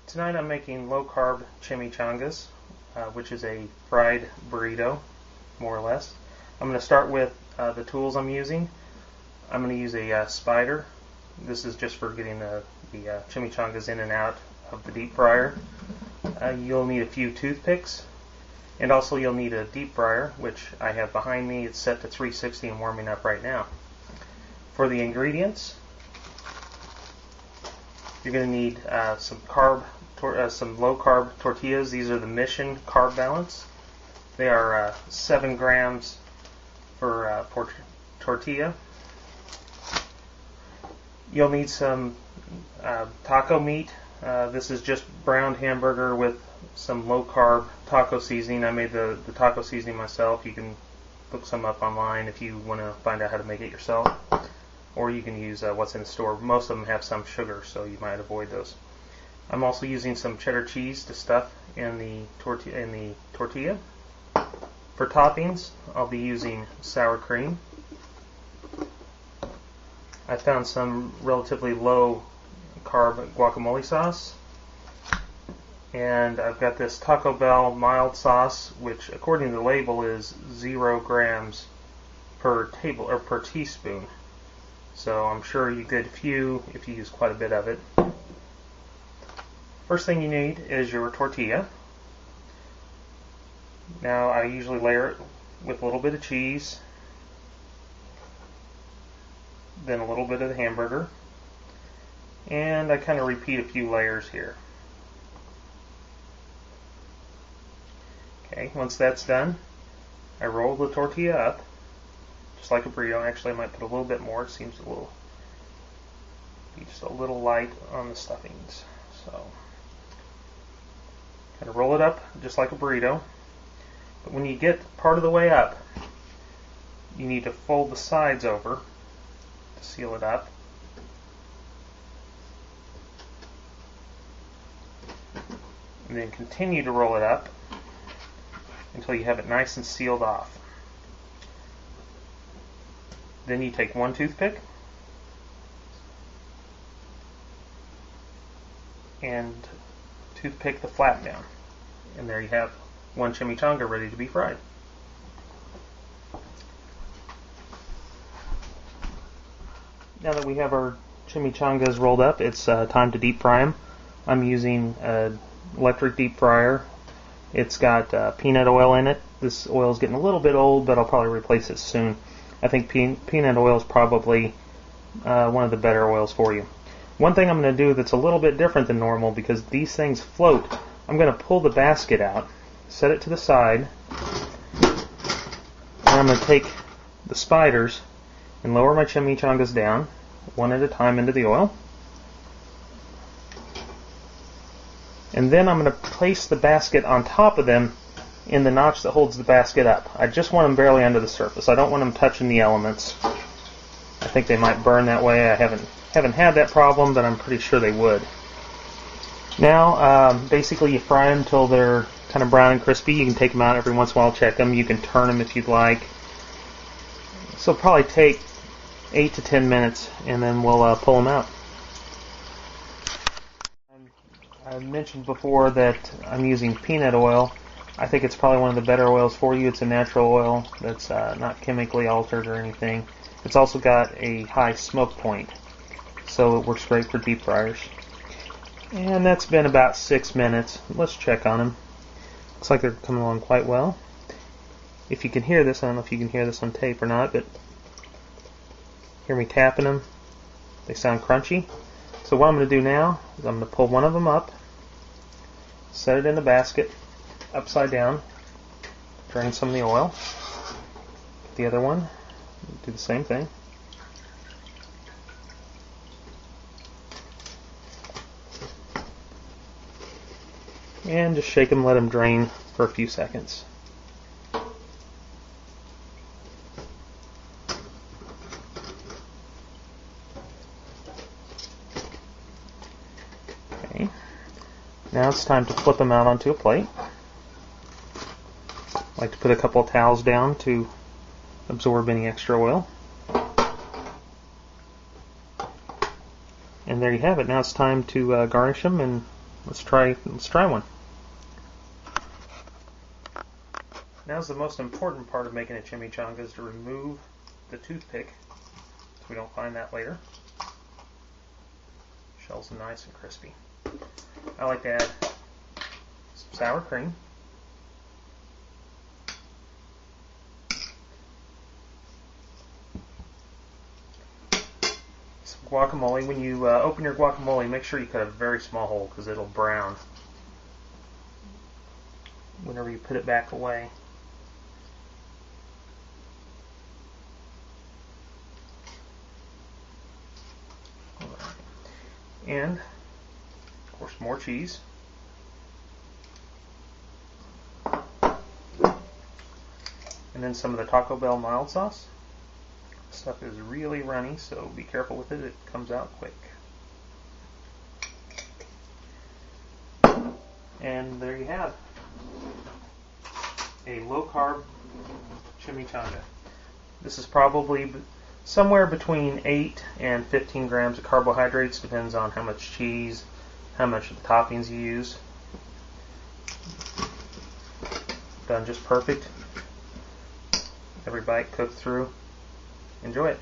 Tonight I'm making low-carb chimichangas, which is a fried burrito, more or less. I'm going to start with the tools I'm using. I'm going to use a spider. This is just for getting the chimichangas in and out of the deep fryer. You'll need a few toothpicks, and also you'll need a deep fryer, which I have behind me. It's set to 360 and warming up right now. For the ingredients, you're going to need some low-carb tortillas. These are the Mission Carb Balance. They are 7 grams per tortilla. You'll need some taco meat. This is just browned hamburger with some low-carb taco seasoning. I made the taco seasoning myself. You can look some up online if you want to find out how to make it yourself. Or you can use what's in the store. Most of them have some sugar, so you might avoid those. I'm also using some cheddar cheese to stuff in the tortilla. For toppings, I'll be using sour cream. I found some relatively low carb guacamole sauce. And I've got this Taco Bell mild sauce, which according to the label is 0 grams per teaspoon. So I'm sure you get a few if you use quite a bit of it. First thing you need is your tortilla. Now I usually layer it with a little bit of cheese, then a little bit of the hamburger, and I kind of repeat a few layers here. Okay, once that's done, I roll the tortilla up just like a burrito. Actually, I might put a little bit more. It seems just a little light on the stuffings. So, kind of roll it up just like a burrito. But when you get part of the way up, you need to fold the sides over to seal it up. And then continue to roll it up until you have it nice and sealed off. Then you take one toothpick and toothpick the flap down. And there you have one chimichanga ready to be fried. Now that we have our chimichangas rolled up, it's time to deep fry them. I'm using an electric deep fryer. It's got peanut oil in it. This oil is getting a little bit old, but I'll probably replace it soon. I think peanut oil is probably one of the better oils for you. One thing I'm going to do that's a little bit different than normal, because these things float, I'm going to pull the basket out, set it to the side, and I'm going to take the spiders and lower my chimichangas down, one at a time into the oil. And then I'm going to place the basket on top of them in the notch that holds the basket up. I just want them barely under the surface. I don't want them touching the elements. I think they might burn that way. I haven't had that problem, but I'm pretty sure they would. Now, basically you fry them until they're kind of brown and crispy. You can take them out every once in a while, check them. You can turn them if you'd like. So it'll probably take 8 to 10 minutes, and then we'll pull them out. I mentioned before that I'm using peanut oil. I think it's probably one of the better oils for you. It's a natural oil that's not chemically altered or anything. It's also got a high smoke point, so it works great for deep fryers. And that's been about 6 minutes. Let's check on them. Looks like they're coming along quite well. If you can hear this, I don't know if you can hear this on tape or not, but hear me tapping them. They sound crunchy. So what I'm going to do now is I'm going to pull one of them up, set it in the basket, upside down, drain some of the oil. The other one, do the same thing. And just shake them, let them drain for a few seconds. Okay. Now it's time to flip them out onto a plate. I like to put a couple of towels down to absorb any extra oil. And there you have it. Now it's time to garnish them and let's try one. Now's the most important part of making a chimichanga, is to remove the toothpick so we don't find that later. Shells are nice and crispy. I like to add some sour cream. Some guacamole. When you open your guacamole, make sure you cut a very small hole because it'll brown whenever you put it back away. And, of course, more cheese. And then some of the Taco Bell mild sauce. This stuff is really runny, so be careful with it. It comes out quick. And there you have a low-carb chimichanga. This is probably somewhere between 8 and 15 grams of carbohydrates, depends on how much cheese, how much of the toppings you use. Done just perfect. Every bite cooked through. Enjoy it.